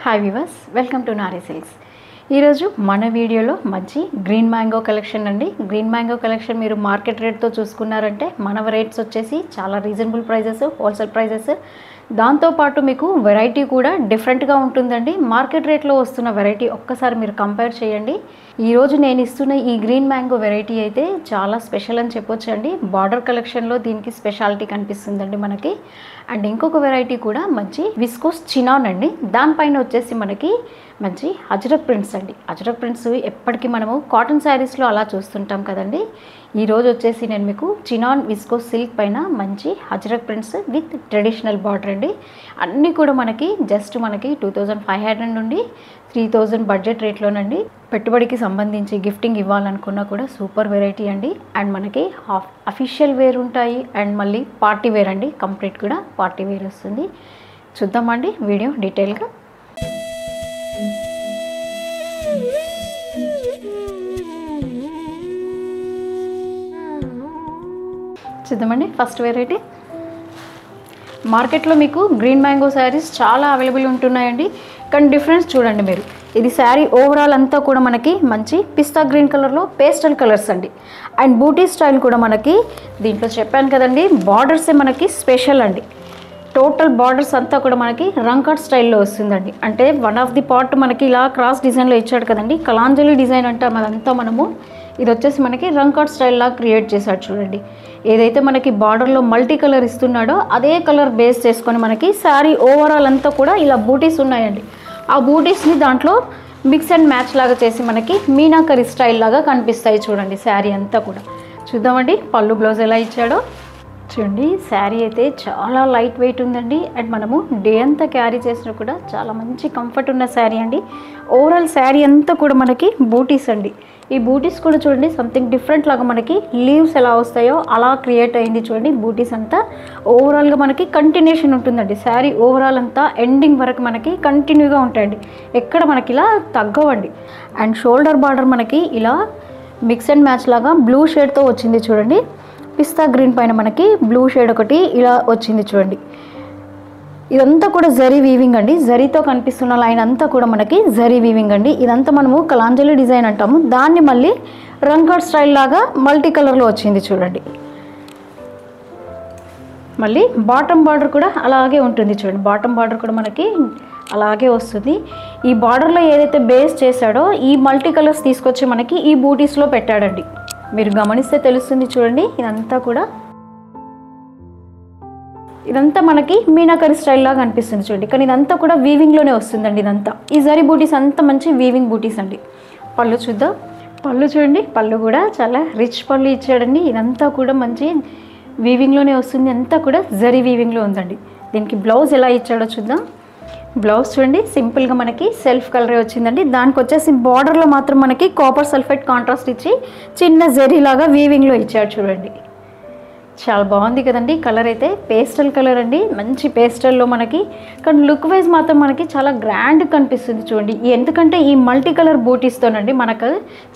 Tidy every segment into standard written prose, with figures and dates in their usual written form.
Hi viewers, welcome to Nari silks. ఈరోజు మన వీడియోలో మంచి గ్రీన్ మ్యాంగో కలెక్షన్ అండి. గ్రీన్ మ్యాంగో కలెక్షన్ మీరు మార్కెట్ రేట్తో చూసుకున్నారంటే మన రేట్స్ వచ్చేసి చాలా రీజనబుల్ ప్రైజెస్, హోల్సేల్ ప్రైజెస్. దాంతోపాటు మీకు వెరైటీ కూడా డిఫరెంట్గా ఉంటుందండి. మార్కెట్ రేట్లో వస్తున్న వెరైటీ ఒక్కసారి మీరు కంపేర్ చేయండి. ఈరోజు నేను ఇస్తున్న ఈ గ్రీన్ మ్యాంగో వెరైటీ అయితే చాలా స్పెషల్ అని చెప్పొచ్చు అండి. బార్డర్ కలెక్షన్లో దీనికి స్పెషాలిటీ కనిపిస్తుందండి మనకి. అండ్ ఇంకొక వెరైటీ కూడా మంచి విస్కోస్ చినాన్ అండి. దానిపైన వచ్చేసి మనకి మంచి అజ్రక్ ప్రింట్స్ అండి. అజ్రక్ ప్రింట్స్ ఎప్పటికీ మనము కాటన్ శారీస్లో అలా చూస్తుంటాం కదండి. ఈరోజు వచ్చేసి నేను మీకు చినాన్ విస్కోస్ సిల్క్ పైన మంచి ajrak prints with traditional border అండి. అన్నీ కూడా మనకి జస్ట్ మనకి 2500 నుండి 3000 బడ్జెట్ రేట్లోనండి. పెట్టుబడికి సంబంధించి గిఫ్టింగ్ ఇవ్వాలనుకున్నా కూడా సూపర్ వెరైటీ అండి. అండ్ మనకి అఫీషియల్ వేర్ ఉంటాయి అండ్ మళ్ళీ పార్టీ వేర్ అండి. కంప్లీట్ కూడా పార్టీ వేర్ వస్తుంది. చూద్దామండి వీడియో డీటెయిల్గా. చూద్దామండి ఫస్ట్ వెరైటీ. మార్కెట్లో మీకు గ్రీన్ మ్యాంగో శారీస్ చాలా అవైలబుల్ ఉంటున్నాయండి. కానీ డిఫరెన్స్ చూడండి మీరు. ఇది శారీ ఓవరాల్ అంతా కూడా మనకి మంచి పిస్తా గ్రీన్ కలర్లో పేస్టల్ కలర్స్ అండి. అండ్ బూటీ స్టైల్ కూడా మనకి దీంట్లో చెప్పాను కదండి, బార్డర్సే మనకి స్పెషల్ అండి. టోటల్ బార్డర్స్ అంతా కూడా మనకి రంకట్ స్టైల్లో వస్తుందండి. అంటే వన్ ఆఫ్ ది పార్ట్ మనకి ఇలా క్రాస్ డిజైన్లో ఇచ్చాడు కదండి, కలాంజలి డిజైన్ అంటాం అదంతా మనము. ఇది వచ్చేసి మనకి రంకట్ స్టైల్ లాగా క్రియేట్ చేశాడు చూడండి. ఏదైతే మనకి బార్డర్లో మల్టీ కలర్ ఇస్తున్నాడో అదే కలర్ బేస్ చేసుకొని మనకి శారీ ఓవరాల్ అంతా కూడా ఇలా బూటీస్ ఉన్నాయండి. ఆ బూటీస్ని దాంట్లో మిక్స్ అండ్ మ్యాచ్ లాగా చేసి మనకి మీనాకరి స్టైల్ లాగా కనిపిస్తాయి చూడండి శారీ అంతా కూడా. చూద్దామండి పళ్ళు బ్లౌజ్ ఎలా ఇచ్చాడో చూడండి. శారీ అయితే చాలా లైట్ వెయిట్ ఉందండి. అండ్ మనము డే అంతా క్యారీ చేసినా కూడా చాలా మంచి కంఫర్ట్ ఉన్న శారీ అండి. ఓవరాల్ శారీ అంతా కూడా మనకి బూటీస్ అండి. ఈ బూటీస్ కూడా చూడండి సంథింగ్ డిఫరెంట్ లాగా మనకి లీవ్స్ ఎలా వస్తాయో అలా క్రియేట్ అయింది చూడండి. బూటీస్ అంతా ఓవరాల్గా మనకి కంటిన్యూషన్ ఉంటుందండి. శారీ ఓవరాల్ అంతా ఎండింగ్ వరకు మనకి కంటిన్యూగా ఉంటాయండి. ఎక్కడ మనకి ఇలా తగ్గవండి. అండ్ షోల్డర్ బార్డర్ మనకి ఇలా మిక్స్ అండ్ మ్యాచ్ లాగా బ్లూ షేడ్తో వచ్చింది చూడండి. పిస్తా గ్రీన్ పైన మనకి బ్లూ షేడ్ ఒకటి ఇలా వచ్చింది చూడండి. ఇదంతా కూడా జరీ వీవింగ్ అండి. జరీతో కనిపిస్తున్న లైన్ అంతా కూడా మనకి జరీ వీవింగ్ అండి. ఇదంతా మనము కలాంజలి డిజైన్ అంటాము. దాన్ని మళ్ళీ రంకట్ స్టైల్ లాగా మల్టీ కలర్లో వచ్చింది చూడండి. మళ్ళీ బాటమ్ బార్డర్ కూడా అలాగే ఉంటుంది చూడండి. బాటమ్ బార్డర్ కూడా మనకి అలాగే వస్తుంది. ఈ బార్డర్లో ఏదైతే బేస్ చేశాడో ఈ మల్టీ కలర్స్ తీసుకొచ్చి మనకి ఈ బూటీస్లో పెట్టాడండి. మీరు గమనిస్తే తెలుస్తుంది చూడండి. ఇదంతా మనకి మీనాకరి స్టైల్ లాగా అనిపిస్తుంది చూడండి. కానీ ఇదంతా కూడా వీవింగ్లోనే వస్తుందండి. ఇదంతా ఈ జరీ బూటీస్ అంతా మంచి వీవింగ్ బూటీస్ అండి. పళ్ళు చూద్దాం. పళ్ళు చూడండి. పళ్ళు కూడా చాలా రిచ్ పళ్ళు ఇచ్చాడండి. ఇదంతా కూడా మంచి వీవింగ్లోనే వస్తుంది. అంతా కూడా జరీ వీవింగ్లో ఉందండి. దీనికి బ్లౌజ్ ఎలా ఇచ్చాడో చూద్దాం. బ్లౌజ్ చూడండి సింపుల్గా మనకి సెల్ఫ్ కలరే వచ్చిందండి. దానికి వచ్చేసి బార్డర్లో మాత్రం మనకి కాపర్ సల్ఫేట్ కాంట్రాస్ట్ ఇచ్చి చిన్న జరీ లాగా వీవింగ్లో ఇచ్చాడు చూడండి. చాలా బాగుంది కదండి. కలర్ అయితే పేస్టల్ కలర్ అండి. మంచి పేస్టల్లో మనకి కానీ లుక్ వైజ్ మాత్రం మనకి చాలా గ్రాండ్ కనిపిస్తుంది చూడండి. ఎందుకంటే ఈ మల్టీ కలర్ బూటీస్తోనండి మనకు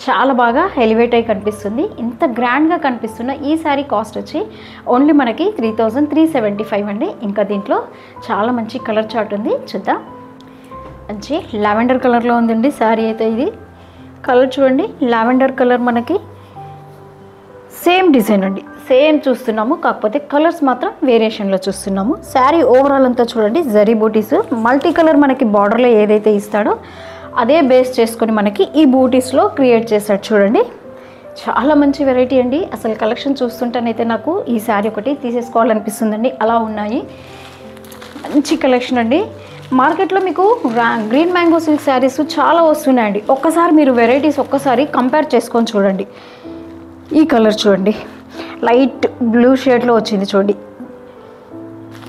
చాలా బాగా ఎలివేట్ అయి కనిపిస్తుంది. ఇంత గ్రాండ్గా కనిపిస్తున్న ఈ శారీ కాస్ట్ వచ్చి ఓన్లీ మనకి 3375 అండి. ఇంకా దీంట్లో చాలా మంచి కలర్ చార్ట్ ఉంది, చూద్దాం. మంచి లావెండర్ కలర్లో ఉందండి శారీ అయితే. ఇది కలర్ చూడండి, లావెండర్ కలర్ మనకి సేమ్ డిజైన్ అండి. సేమ్ చూస్తున్నాము, కాకపోతే కలర్స్ మాత్రం వేరియేషన్లో చూస్తున్నాము. శారీ ఓవరాల్ అంతా చూడండి జరీ బూటీస్ మల్టీ కలర్ మనకి బార్డర్లో ఏదైతే ఇస్తాడో అదే బేస్ చేసుకొని మనకి ఈ బూటీస్లో క్రియేట్ చేశాడు చూడండి. చాలా మంచి వెరైటీ అండి. అసలు కలెక్షన్ చూస్తుంటేనైతే నాకు ఈ శారీ ఒకటి తీసేసుకోవాలనిపిస్తుందండి. అలా ఉన్నాయి మంచి కలెక్షన్ అండి. మార్కెట్లో మీకు గ్రీన్ మ్యాంగో సిల్క్ శారీస్ చాలా వస్తున్నాయండి. ఒక్కసారి మీరు వెరైటీస్ ఒక్కసారి కంపేర్ చేసుకొని చూడండి. ఈ కలర్ చూడండి, లైట్ బ్లూ షేడ్లో వచ్చింది చూడండి.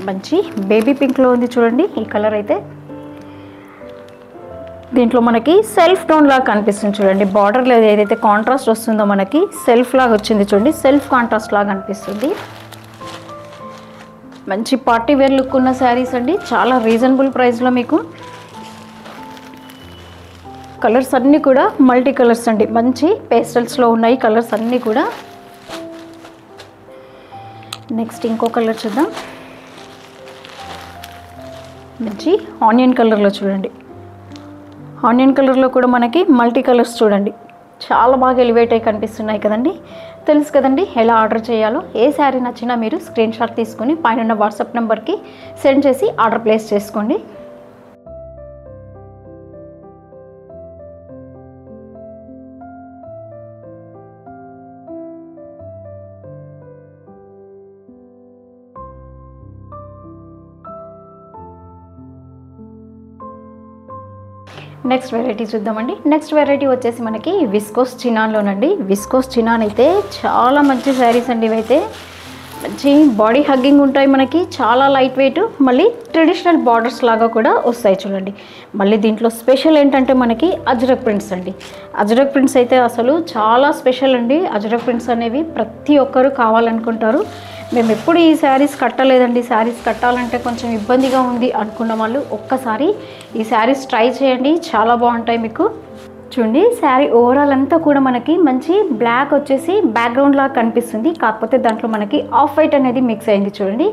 మంచి బేబీ పింక్లో ఉంది చూడండి. ఈ కలర్ అయితే దీంట్లో మనకి సెల్ఫ్ టోన్ లాగా కనిపిస్తుంది చూడండి. బార్డర్లో ఏదైతే కాంట్రాస్ట్ వస్తుందో మనకి సెల్ఫ్ లాగా వచ్చింది చూడండి. సెల్ఫ్ కాంట్రాస్ట్ లాగా అనిపిస్తుంది. మంచి పార్టీ వేర్ లుక్ ఉన్న శారీస్ అండి. చాలా రీజనబుల్ ప్రైస్లో మీకు కలర్స్ అన్నీ కూడా మల్టీ కలర్స్ అండి. మంచి పేస్టల్స్లో ఉన్నాయి కలర్స్ అన్నీ కూడా. నెక్స్ట్ ఇంకో కలర్ చూద్దాం. మంచి ఆనియన్ కలర్లో చూడండి. ఆనియన్ కలర్లో కూడా మనకి మల్టీ కలర్స్ చూడండి చాలా బాగా ఎలివేట్ అయి కనిపిస్తున్నాయి కదండి. తెలుసు కదండి ఎలా ఆర్డర్ చేయాలో. ఏ శారీ నచ్చినా మీరు స్క్రీన్ షాట్ తీసుకొని పైన వాట్సాప్ నెంబర్కి సెండ్ చేసి ఆర్డర్ ప్లేస్ చేసుకోండి. నెక్స్ట్ వెరైటీ చూద్దామండి. నెక్స్ట్ వెరైటీ వచ్చేసి మనకి విస్కోస్ చినాన్లోనండి. విస్కోస్ చినాన్ అయితే చాలా మంచి శారీస్ అండి. ఇవైతే మంచి బాడీ హగ్గింగ్ ఉంటాయి మనకి, చాలా లైట్ వెయిట్, మళ్ళీ ట్రెడిషనల్ బార్డర్స్ లాగా కూడా వస్తాయి చూడండి. మళ్ళీ దీంట్లో స్పెషల్ ఏంటంటే మనకి అజ్రక్ ప్రింట్స్ అండి. అజ్రక్ ప్రింట్స్ అయితే అసలు చాలా స్పెషల్ అండి. అజ్రక్ ప్రింట్స్ అనేవి ప్రతి ఒక్కరు కావాలనుకుంటారు. మేము ఎప్పుడు ఈ శారీస్ కట్టలేదండి, శారీస్ కట్టాలంటే కొంచెం ఇబ్బందిగా ఉంది అనుకున్న వాళ్ళు ఒక్కసారి ఈ శారీస్ ట్రై చేయండి, చాలా బాగుంటాయి మీకు. చూడండి శారీ ఓవరాల్ అంతా కూడా మనకి మంచి బ్లాక్ వచ్చేసి బ్యాక్గ్రౌండ్ లాగా కనిపిస్తుంది, కాకపోతే దాంట్లో మనకి ఆఫ్ వైట్ అనేది మిక్స్ అయింది చూడండి.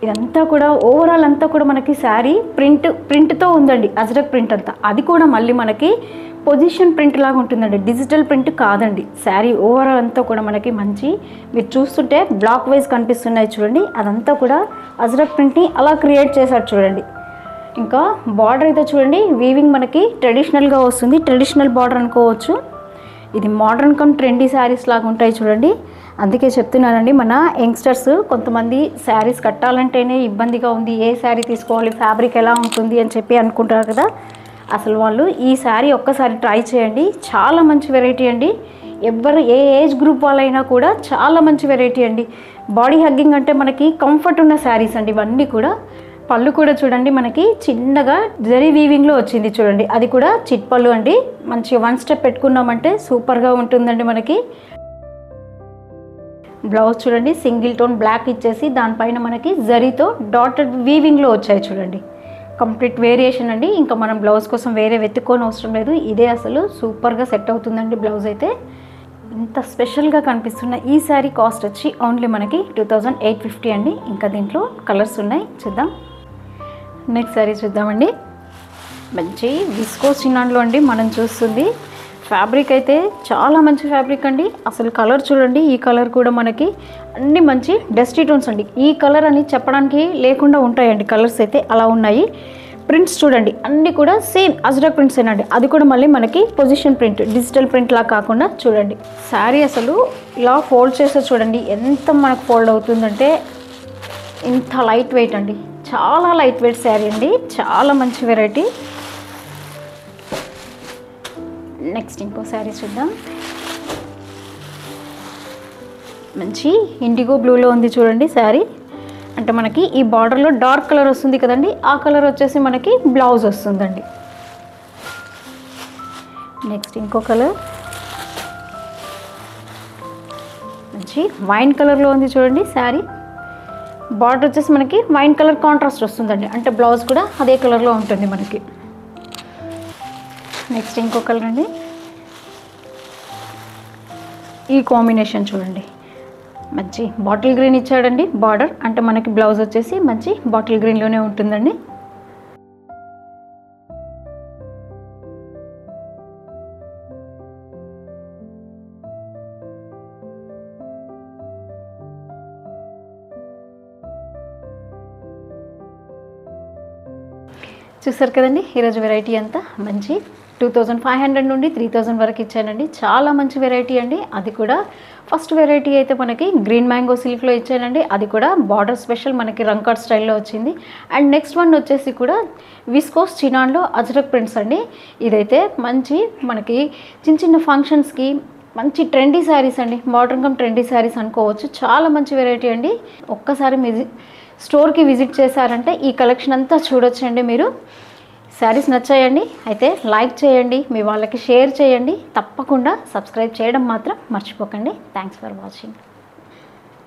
ఇదంతా కూడా ఓవరాల్ అంతా కూడా మనకి శారీ ప్రింట్తో ఉందండి, అజ్రక్ ప్రింట్ అంతా. అది కూడా మళ్ళీ మనకి పొజిషన్ ప్రింట్ లాగా ఉంటుందండి, డిజిటల్ ప్రింట్ కాదండి. శారీ ఓవరాల్ అంతా కూడా మనకి మంచి, మీరు చూస్తుంటే బ్లాక్ వైజ్ కనిపిస్తున్నాయి చూడండి. అదంతా కూడా అజ్రక్ ప్రింట్ని అలా క్రియేట్ చేశారు చూడండి. ఇంకా బార్డర్ అయితే చూడండి వీవింగ్ మనకి ట్రెడిషనల్గా వస్తుంది, ట్రెడిషనల్ బార్డర్ అనుకోవచ్చు. ఇది మోడర్న్ కమ్ ట్రెండీ శారీస్ లాగా ఉంటాయి చూడండి. అందుకే చెప్తున్నానండి, మన యంగ్స్టర్స్ కొంతమంది శారీస్ కట్టాలంటేనే ఇబ్బందిగా ఉంది, ఏ శారీ తీసుకోవాలి, ఫ్యాబ్రిక్ ఎలా ఉంటుంది అని చెప్పి అనుకుంటారు కదా. అసలు వాళ్ళు ఈ శారీ ఒక్కసారి ట్రై చేయండి, చాలా మంచి వెరైటీ అండి. ఎవరు ఏ ఏజ్ గ్రూప్ వాళ్ళైనా కూడా చాలా మంచి వెరైటీ అండి. బాడీ హగ్గింగ్ అంటే మనకి కంఫర్ట్ ఉన్న శారీస్ అండి ఇవన్నీ కూడా. పళ్ళు కూడా చూడండి మనకి చిన్నగా జరీ వీవింగ్లో వచ్చింది చూడండి, అది కూడా చిట్ పళ్ళు అండి. మంచిగా వన్ స్టెప్ పెట్టుకున్నామంటే సూపర్గా ఉంటుందండి మనకి. బ్లౌజ్ చూడండి సింగిల్ టోన్ బ్లాక్ ఇచ్చేసి దానిపైన మనకి జరీతో డాటెడ్ వీవింగ్లో వచ్చాయి చూడండి. కంప్లీట్ వేరియేషన్ అండి. ఇంకా మనం బ్లౌజ్ కోసం వేరే వెతుక్కొని అవసరం లేదు, ఇదే అసలు సూపర్గా సెట్ అవుతుందండి బ్లౌజ్ అయితే. ఇంత స్పెషల్గా కనిపిస్తున్న ఈ శారీ కాస్ట్ వచ్చి ఓన్లీ మనకి 2850 అండి. ఇంకా దీంట్లో కలర్స్ ఉన్నాయి, చూద్దాం. నెక్స్ట్ శారీ చూద్దామండి. మంచి విస్కోస్ చినాన్లో అండి మనం చూస్తుంది. ఫ్యాబ్రిక్ అయితే చాలా మంచి ఫ్యాబ్రిక్ అండి. అసలు కలర్ చూడండి, ఈ కలర్ కూడా మనకి అన్ని మంచి డస్టీ టోన్స్ అండి. ఈ కలర్ అని చెప్పడానికి లేకుండా ఉంటాయండి కలర్స్ అయితే, అలా ఉన్నాయి. ప్రింట్స్ చూడండి అన్నీ కూడా సేమ్ అజ్రక్ ప్రింట్స్ ఏనండి. అది కూడా మళ్ళీ మనకి పొజిషన్ ప్రింట్, డిజిటల్ ప్రింట్ లా కాకుండా చూడండి. శారీ అసలు ఇలా ఫోల్డ్ చేస్తే చూడండి ఎంత మనకు ఫోల్డ్ అవుతుందంటే, ఇంత లైట్ వెయిట్ అండి, చాలా లైట్ వెయిట్ శారీ అండి, చాలా మంచి వెరైటీ. నెక్స్ట్ ఇంకో శారీ చూద్దాం. మంచి ఇండిగో బ్లూలో ఉంది చూడండి శారీ. అంటే మనకి ఈ బార్డర్లో డార్క్ కలర్ వస్తుంది కదండి, ఆ కలర్ వచ్చేసి మనకి బ్లౌజ్ వస్తుందండి. నెక్స్ట్ ఇంకో కలర్ మంచి వైన్ కలర్లో ఉంది చూడండి శారీ. బార్డర్ వచ్చేసి మనకి వైన్ కలర్ కాంట్రాస్ట్ వస్తుందండి, అంటే బ్లౌజ్ కూడా అదే కలర్లో ఉంటుంది మనకి. నెక్స్ట్ ఇంకో కలర్ అండి, ఈ కాంబినేషన్ చూడండి. మంచి బాటిల్ గ్రీన్ ఇచ్చాడండి బార్డర్, అంటే మనకి బ్లౌజ్ వచ్చేసి మంచి బాటిల్ గ్రీన్లోనే ఉంటుందండి. చూసారు కదండి ఈరోజు వెరైటీ అంతా మంచి 2500 నుండి 3000 వరకు ఇచ్చానండి. చాలా మంచి వెరైటీ అండి. అది కూడా ఫస్ట్ వెరైటీ అయితే మనకి గ్రీన్ మ్యాంగో సిల్క్లో ఇచ్చానండి, అది కూడా బార్డర్ స్పెషల్ మనకి రంకాట్ స్టైల్లో వచ్చింది. అండ్ నెక్స్ట్ వన్ వచ్చేసి కూడా విస్కోస్ చినాన్లో అజ్రక్ ప్రింట్స్ అండి. ఇదైతే మంచి మనకి చిన్న చిన్న ఫంక్షన్స్కి మంచి ట్రెండీ శారీస్ అండి, మోడర్న్ కమ్ ట్రెండీ శారీస్ అనుకోవచ్చు. చాలా మంచి వెరైటీ అండి. ఒక్కసారి స్టోర్కి విజిట్ చేశారంటే ఈ కలెక్షన్ అంతా చూడొచ్చండి మీరు. శారీస్ నచ్చాయండి అయితే లైక్ చేయండి, మీ వాళ్ళకి షేర్ చేయండి, తప్పకుండా సబ్స్క్రైబ్ చేయడం మాత్రం మర్చిపోకండి. Thanks for watching.